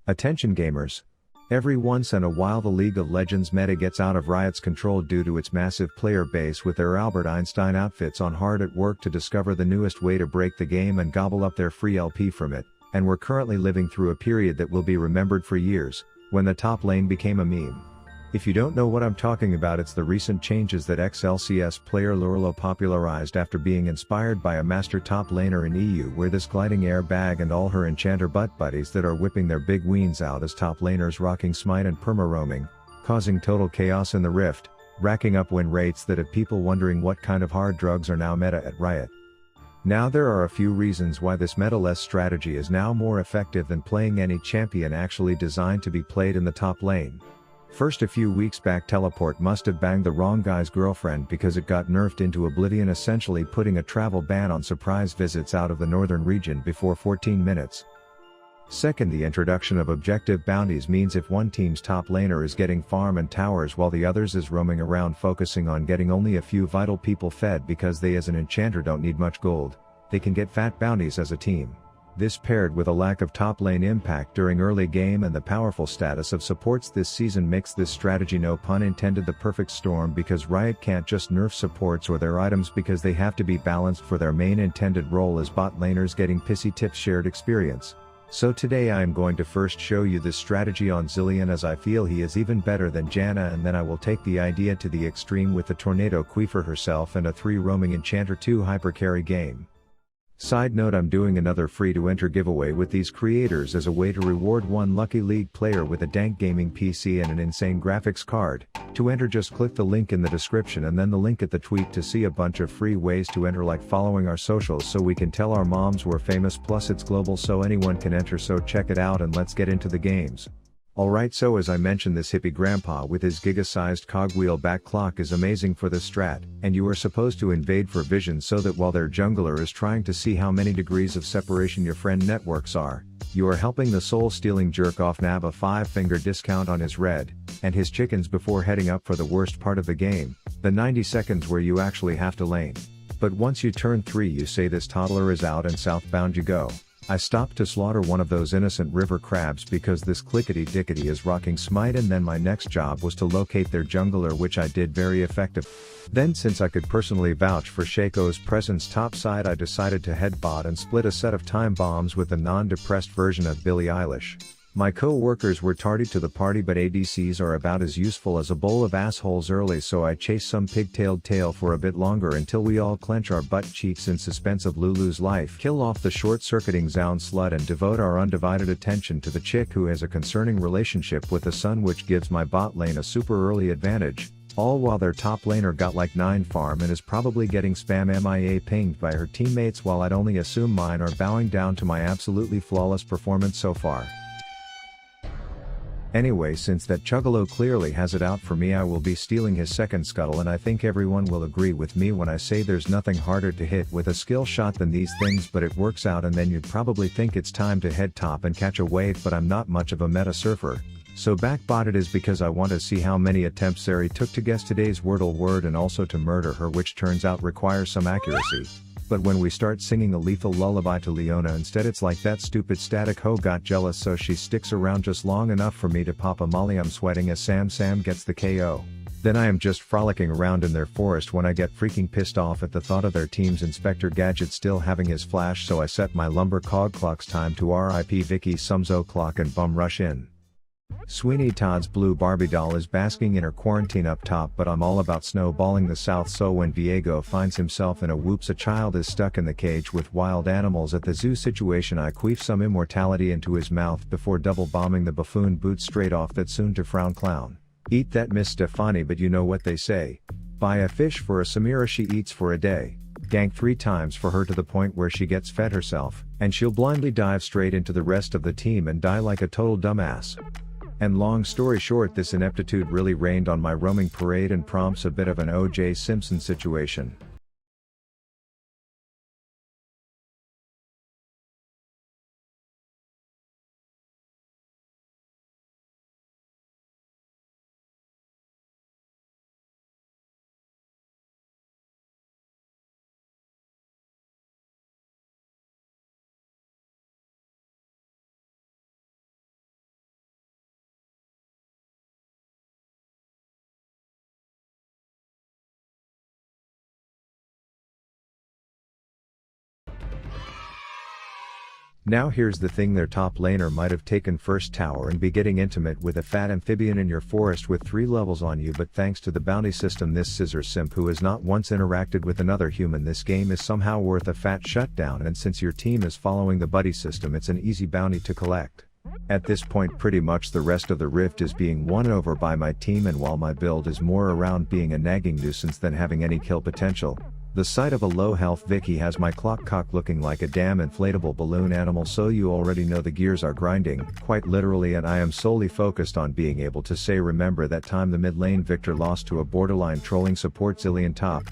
Attention gamers. Every once in a while the League of Legends meta gets out of Riot's control due to its massive player base, with their Albert Einstein outfits on hard at work to discover the newest way to break the game and gobble up their free LP from it, and we're currently living through a period that will be remembered for years, when the top lane became a meme. If you don't know what I'm talking about, it's the recent changes that ex-LCS player Lurlo popularized after being inspired by a master top laner in EU, where this gliding air bag and all her enchanter butt buddies that are whipping their big weens out as top laners rocking smite and perma roaming, causing total chaos in the rift, racking up win rates that have people wondering what kind of hard drugs are now meta at Riot. Now there are a few reasons why this meta-less strategy is now more effective than playing any champion actually designed to be played in the top lane. First, a few weeks back Teleport must have banged the wrong guy's girlfriend because it got nerfed into oblivion, essentially putting a travel ban on surprise visits out of the northern region before 14 minutes. Second, the introduction of objective bounties means if one team's top laner is getting farm and towers while the others is roaming around focusing on getting only a few vital people fed because they as an enchanter don't need much gold, they can get fat bounties as a team. This paired with a lack of top lane impact during early game and the powerful status of supports this season makes this strategy, no pun intended, the perfect storm, because Riot can't just nerf supports or their items because they have to be balanced for their main intended role as bot laners getting pissy tips shared experience. So today I am going to first show you this strategy on Zilean, as I feel he is even better than Janna, and then I will take the idea to the extreme with the Tornado Queefer herself and a 3 roaming enchanter 2 hypercarry game. Side note, I'm doing another free to enter giveaway with these creators as a way to reward one lucky League player with a dank gaming PC and an insane graphics card. To enter, just click the link in the description and then the link at the tweet to see a bunch of free ways to enter, like following our socials so we can tell our moms we're famous, plus it's global so anyone can enter, so check it out and let's get into the games. Alright, so as I mentioned, this hippie grandpa with his giga-sized cogwheel back clock is amazing for this strat, and you are supposed to invade for vision so that while their jungler is trying to see how many degrees of separation your friend networks are, you are helping the soul-stealing jerk-off nab a 5-finger discount on his red and his chickens before heading up for the worst part of the game, the 90 seconds where you actually have to lane. But once you turn 3 you say this toddler is out and southbound you go. I stopped to slaughter one of those innocent river crabs because this clickety-dickety is rocking smite, and then my next job was to locate their jungler, which I did very effective. Then, since I could personally vouch for Shaco's presence topside, I decided to head bot and split a set of time bombs with the non-depressed version of Billie Eilish. My co-workers were tardy to the party, but ADCs are about as useful as a bowl of assholes early, so I chased some pigtailed tail for a bit longer until we all clench our butt cheeks in suspense of Lulu's life, kill off the short-circuiting Zound slut, and devote our undivided attention to the chick who has a concerning relationship with the sun, which gives my bot lane a super early advantage, all while their top laner got like 9 farm and is probably getting spam MIA pinged by her teammates, while I'd only assume mine are bowing down to my absolutely flawless performance so far. Anyway, since that Chuggalo clearly has it out for me, I will be stealing his second scuttle, and I think everyone will agree with me when I say there's nothing harder to hit with a skill shot than these things, but it works out. And then you'd probably think it's time to head top and catch a wave, but I'm not much of a meta surfer. So backbot it is because I want to see how many attempts Sari took to guess today's Wordle word and also to murder her, which turns out requires some accuracy. But when we start singing a lethal lullaby to Leona instead, it's like that stupid static hoe got jealous, so she sticks around just long enough for me to pop a molly. I'm sweating as Sam gets the KO. Then I am just frolicking around in their forest when I get freaking pissed off at the thought of their team's Inspector Gadget still having his flash, so I set my lumber cog clock's time to RIP Vicky Sumzo clock and bum rush in. Sweeney Todd's blue Barbie doll is basking in her quarantine up top, but I'm all about snowballing the south, so when Viego finds himself in a whoops a child is stuck in the cage with wild animals at the zoo situation, I queef some immortality into his mouth before double bombing the buffoon boots straight off that soon to frown clown. Eat that, Miss Stefani, but you know what they say. Buy a fish for a Samira, she eats for a day. Gank 3 times for her to the point where she gets fed herself, and she'll blindly dive straight into the rest of the team and die like a total dumbass. And long story short, this ineptitude really rained on my roaming parade and prompts a bit of an O.J. Simpson situation. Now here's the thing, their top laner might have taken first tower and be getting intimate with a fat amphibian in your forest with 3 levels on you, but thanks to the bounty system, this scissor simp who has not once interacted with another human, this game is somehow worth a fat shutdown, and since your team is following the buddy system, it's an easy bounty to collect. At this point pretty much the rest of the rift is being won over by my team, and while my build is more around being a nagging nuisance than having any kill potential, the sight of a low health Vicky has my clock cock looking like a damn inflatable balloon animal, so you already know the gears are grinding, quite literally, and I am solely focused on being able to say remember that time the mid lane Victor lost to a borderline trolling support Zillion top.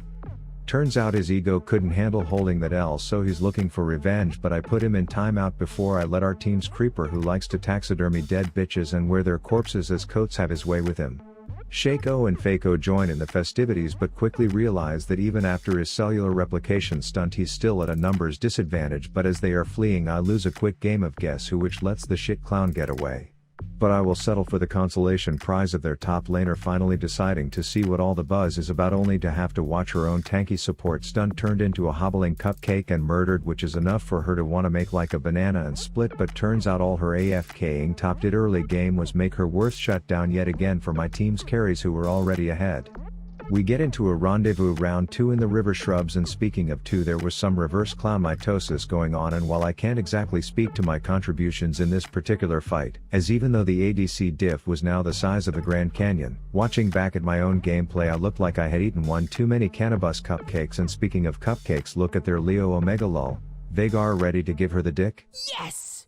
Turns out his ego couldn't handle holding that L, so he's looking for revenge, but I put him in timeout before I let our team's creeper who likes to taxidermy dead bitches and wear their corpses as coats have his way with him. Shaco and Faco join in the festivities but quickly realize that even after his cellular replication stunt he's still at a numbers disadvantage, but as they are fleeing I lose a quick game of guess who, which lets the shit clown get away. But I will settle for the consolation prize of their top laner finally deciding to see what all the buzz is about, only to have to watch her own tanky support stunt turned into a hobbling cupcake and murdered, which is enough for her to want to make like a banana and split, but turns out all her AFKing top did early game was make her worst shutdown yet again for my team's carries who were already ahead. We get into a rendezvous round 2 in the river shrubs, and speaking of 2, there was some reverse clown mitosis going on, and while I can't exactly speak to my contributions in this particular fight, as even though the ADC diff was now the size of the Grand Canyon, watching back at my own gameplay I looked like I had eaten one too many cannabis cupcakes, and speaking of cupcakes, look at their Leo Omega lol. Vagar ready to give her the dick? Yes!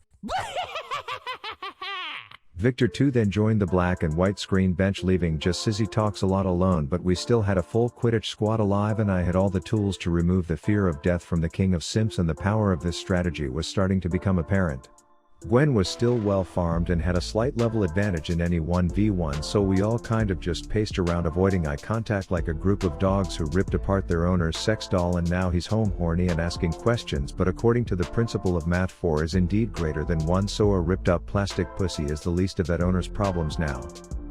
Victor 2 then joined the black and white screen bench, leaving just Sissy talks a lot alone, but we still had a full Quidditch squad alive and I had all the tools to remove the fear of death from the king of simps, and the power of this strategy was starting to become apparent. Gwen was still well farmed and had a slight level advantage in any 1v1, so we all kind of just paced around avoiding eye contact like a group of dogs who ripped apart their owner's sex doll, and now he's home horny and asking questions, but according to the principle of math 4 is indeed greater than 1, so a ripped up plastic pussy is the least of that owner's problems now.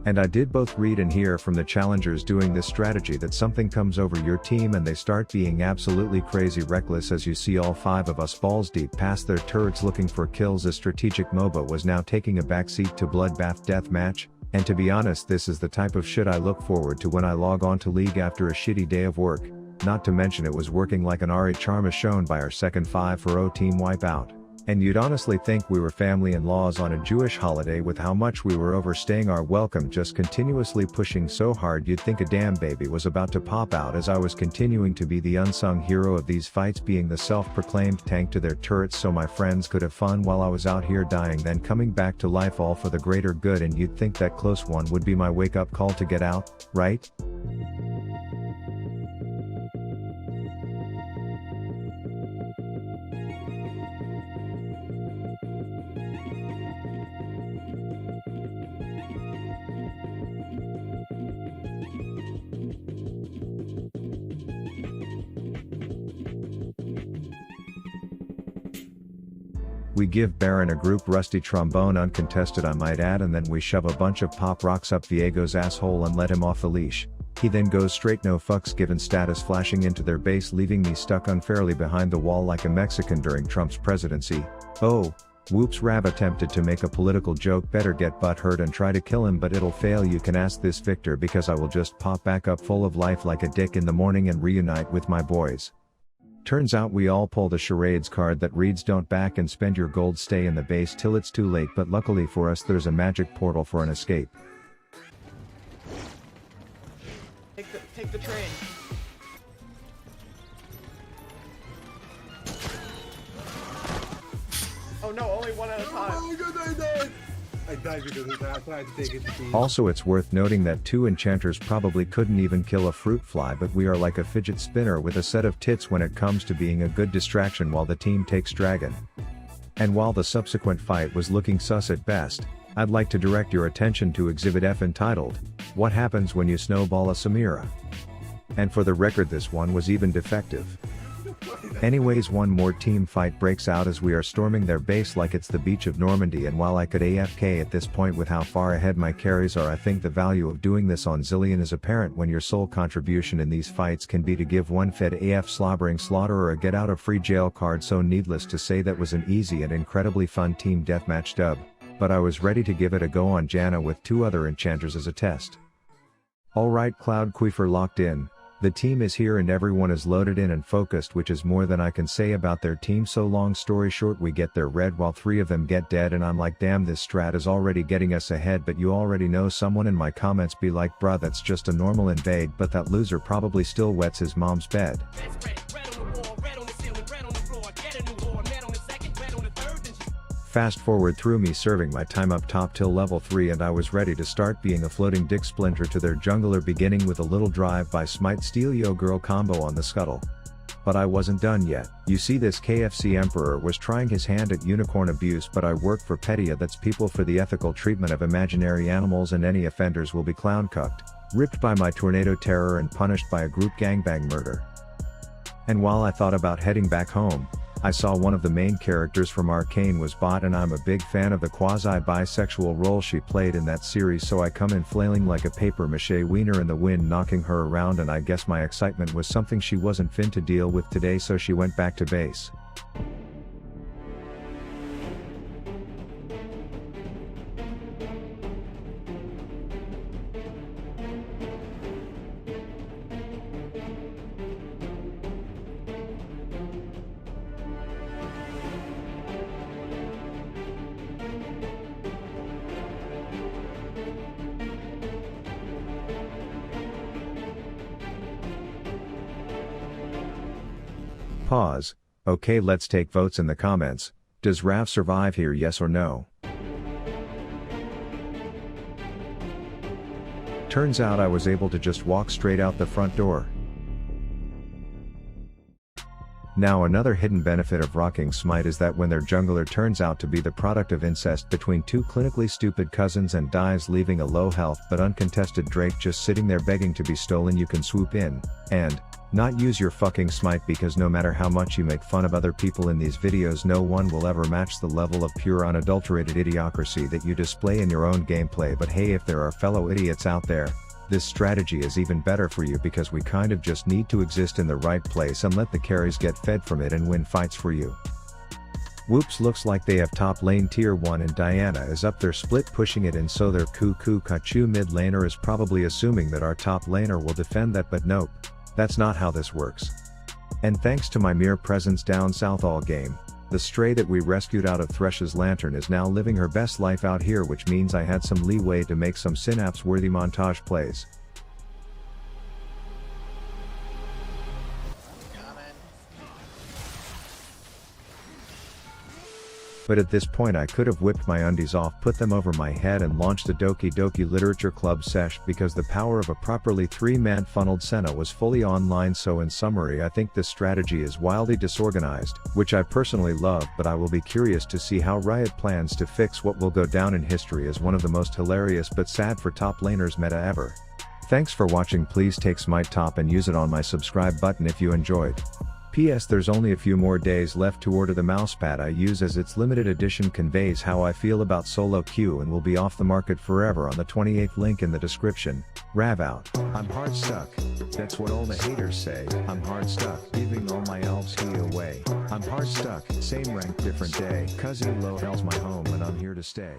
And I did both read and hear from the challengers doing this strategy that something comes over your team and they start being absolutely crazy reckless, as you see all 5 of us balls deep past their turrets looking for kills. A strategic MOBA was now taking a backseat to Bloodbath Deathmatch, and to be honest this is the type of shit I look forward to when I log on to League after a shitty day of work, not to mention it was working like an Ari charm as shown by our second 5-for-0 team wipeout. And you'd honestly think we were family-in-laws on a Jewish holiday with how much we were overstaying our welcome, just continuously pushing so hard you'd think a damn baby was about to pop out, as I was continuing to be the unsung hero of these fights, being the self-proclaimed tank to their turrets so my friends could have fun while I was out here dying then coming back to life, all for the greater good, and you'd think that close one would be my wake-up call to get out, right? We give Baron a group rusty trombone uncontested I might add, and then we shove a bunch of pop rocks up Viego's asshole and let him off the leash. He then goes straight no fucks given status, flashing into their base, leaving me stuck unfairly behind the wall like a Mexican during Trump's presidency. Oh, whoops, Rav attempted to make a political joke, better get butthurt and try to kill him, but it'll fail. You can ask this Victor because I will just pop back up full of life like a dick in the morning and reunite with my boys. Turns out we all pulled a charades card that reads don't back and spend your gold, stay in the base till it's too late, but luckily for us there's a magic portal for an escape. Take the train. Oh no, only one at a time. Oh my god, I died! I died because of that. I tried to take it to team. Also, it's worth noting that 2 enchanters probably couldn't even kill a fruit fly, but we are like a fidget spinner with a set of tits when it comes to being a good distraction while the team takes dragon. And while the subsequent fight was looking sus at best, I'd like to direct your attention to Exhibit F entitled, What Happens When You Snowball a Samira? And for the record, this one was even defective. Anyways, one more team fight breaks out as we are storming their base like it's the beach of Normandy, and while I could AFK at this point with how far ahead my carries are, I think the value of doing this on Zillion is apparent when your sole contribution in these fights can be to give one fed AF slobbering slaughter or a get out of free jail card. So needless to say, that was an easy and incredibly fun team deathmatch dub, but I was ready to give it a go on Janna with 2 other enchanters as a test. Alright, Cloud Queefer locked in. The team is here and everyone is loaded in and focused, which is more than I can say about their team. So long story short, we get their red while 3 of them get dead, and I'm like, damn, this strat is already getting us ahead. But you already know, someone in my comments be like, bruh, that's just a normal invade, but that loser probably still wets his mom's bed. Fast forward through me serving my time up top till level 3, and I was ready to start being a floating dick splinter to their jungler, beginning with a little drive by smite steal yo girl combo on the scuttle. But I wasn't done yet. You see, this KFC Emperor was trying his hand at unicorn abuse, but I work for Petia, that's people for the ethical treatment of imaginary animals, and any offenders will be clown cucked, ripped by my tornado terror, and punished by a group gangbang murder. And while I thought about heading back home, I saw one of the main characters from Arcane was bot, and I'm a big fan of the quasi-bisexual role she played in that series, so I come in flailing like a paper-mache wiener in the wind, knocking her around, and I guess my excitement was something she wasn't fin to deal with today, so she went back to base. Pause. Okay, let's take votes in the comments. Does Rav survive here, yes or no? Turns out I was able to just walk straight out the front door. Now, another hidden benefit of rocking Smite is that when their jungler turns out to be the product of incest between 2 clinically stupid cousins and dies, leaving a low health but uncontested Drake just sitting there begging to be stolen, you can swoop in and not use your fucking Smite, because no matter how much you make fun of other people in these videos, no one will ever match the level of pure unadulterated idiocracy that you display in your own gameplay. But hey, if there are fellow idiots out there, this strategy is even better for you, because we kind of just need to exist in the right place and let the carries get fed from it and win fights for you. Whoops, looks like they have top lane tier 1 and Diana is up there split pushing it in, so their cuckoo Kachu mid laner is probably assuming that our top laner will defend that, but nope. That's not how this works. And thanks to my mere presence down south all game, the stray that we rescued out of Thresh's lantern is now living her best life out here, which means I had some leeway to make some synapse-worthy montage plays. But at this point I could have whipped my undies off, put them over my head, and launched a Doki Doki Literature Club sesh, because the power of a properly 3-man funneled Senna was fully online. So in summary, I think this strategy is wildly disorganized, which I personally love, but I will be curious to see how Riot plans to fix what will go down in history as one of the most hilarious but sad for top laners meta ever. Thanks for watching. Please take Smite top and use it on my subscribe button if you enjoyed. P.S. There's only a few more days left to order the mousepad I use, as its limited edition conveys how I feel about solo queue and will be off the market forever on the 28th, link in the description. Rav out. I'm hard stuck. That's what all the haters say. I'm hard stuck. Giving all my elves he away. I'm hard stuck. Same rank, different day. Cuz low hell's my home and I'm here to stay.